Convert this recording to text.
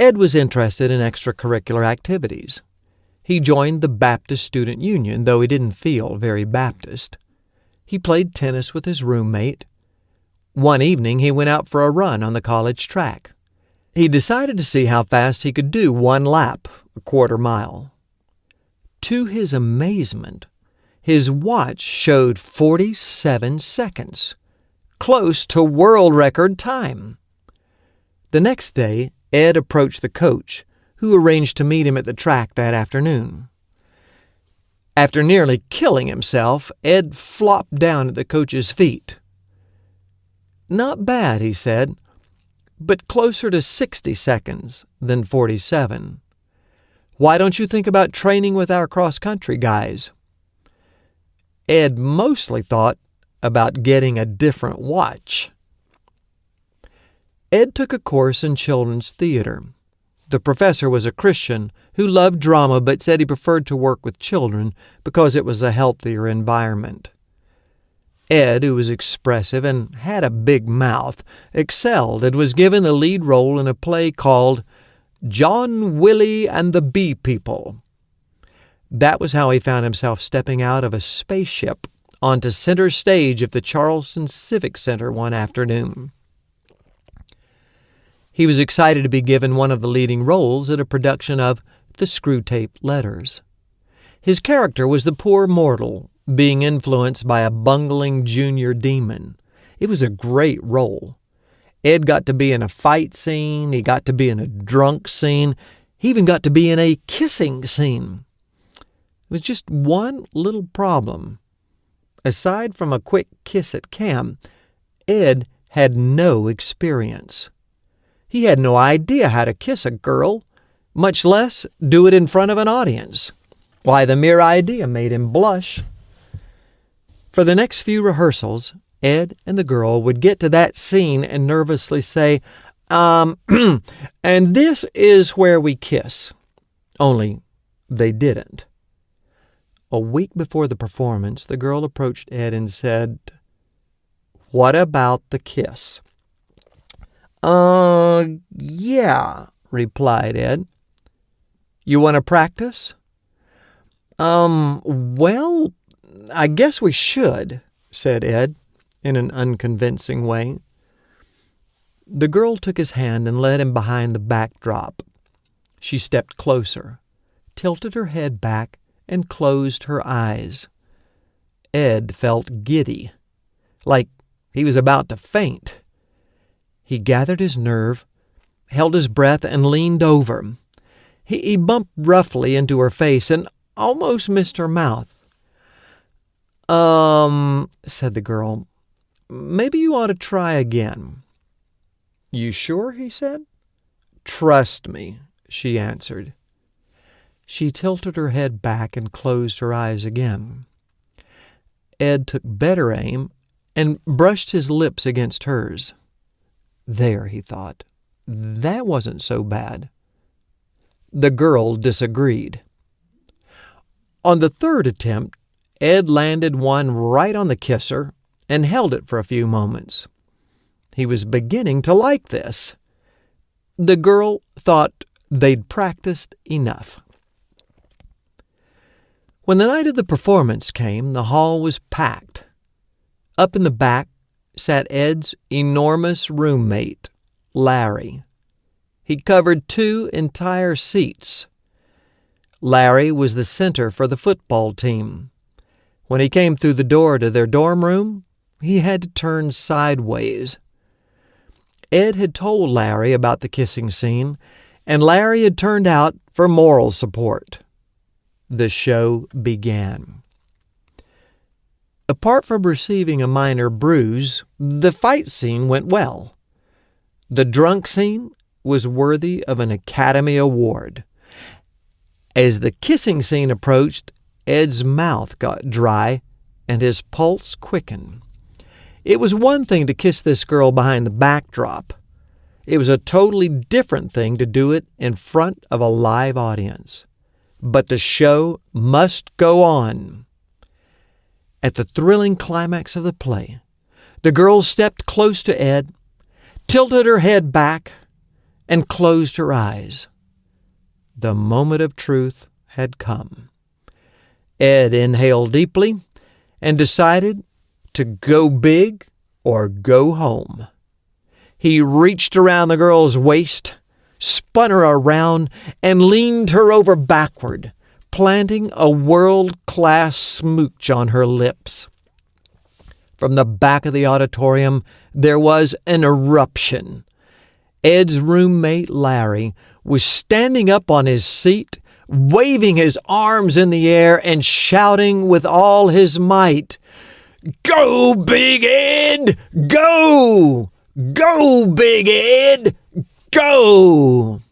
Ed was interested in extracurricular activities. He joined the Baptist Student Union, though he didn't feel very Baptist. He played tennis with his roommate. One evening he went out for a run on the college track. He decided to see how fast he could do one lap, a quarter mile. To his amazement, his watch showed 47 seconds, close to world record time. The next day, Ed approached the coach, who arranged to meet him at the track that afternoon. After nearly killing himself, Ed flopped down at the coach's feet. "Not bad," he said, "but closer to 60 seconds than 47. Why don't you think about training with our cross-country guys?" Ed mostly thought about getting a different watch. Ed took a course in children's theater. The professor was a Christian who loved drama but said he preferred to work with children because it was a healthier environment. Ed, who was expressive and had a big mouth, excelled and was given the lead role in a play called John Willie and the Bee People. That was how he found himself stepping out of a spaceship onto center stage of the Charleston Civic Center one afternoon. He was excited to be given one of the leading roles in a production of The Screwtape Letters. His character was the poor mortal, being influenced by a bungling junior demon. It was a great role. Ed got to be in a fight scene, he got to be in a drunk scene, he even got to be in a kissing scene. There was just one little problem. Aside from a quick kiss at camp, Ed had no experience. He had no idea how to kiss a girl, much less do it in front of an audience. Why, the mere idea made him blush. For the next few rehearsals, Ed and the girl would get to that scene and nervously say, and this is where we kiss. Only they didn't. A week before the performance, the girl approached Ed and said, "What about the kiss?" Yeah," replied Ed. "You want to practice?" Well, I guess we should," said Ed, in an unconvincing way. The girl took his hand and led him behind the backdrop. She stepped closer, tilted her head back, and closed her eyes. Ed felt giddy, like he was about to faint. He gathered his nerve, held his breath, and leaned over. He bumped roughly into her face and almost missed her mouth. Said the girl, "maybe you ought to try again." "You sure?" he said. "Trust me," she answered. She tilted her head back and closed her eyes again. Ed took better aim and brushed his lips against hers. There, he thought, that wasn't so bad. The girl disagreed. On the third attempt, Ed landed one right on the kisser and held it for a few moments. He was beginning to like this. The girl thought they'd practiced enough. When the night of the performance came, the hall was packed. Up in the back sat Ed's enormous roommate, Larry. He covered 2 entire seats. Larry was the center for the football team. When he came through the door to their dorm room, he had to turn sideways. Ed had told Larry about the kissing scene, and Larry had turned out for moral support. The show began. Apart from receiving a minor bruise, the fight scene went well. The drunk scene was worthy of an Academy Award. As the kissing scene approached, Ed's mouth got dry and his pulse quickened. It was one thing to kiss this girl behind the backdrop. It was a totally different thing to do it in front of a live audience. But the show must go on. At the thrilling climax of the play, the girl stepped close to Ed, tilted her head back, and closed her eyes. The moment of truth had come. Ed inhaled deeply and decided to go big or go home. He reached around the girl's waist, spun her around, and leaned her over backward, planting a world-class smooch on her lips. From the back of the auditorium, there was an eruption. Ed's roommate, Larry, was standing up on his seat, waving his arms in the air and shouting with all his might, "Go, Big Ed! Go! Go, Big Ed! Go!"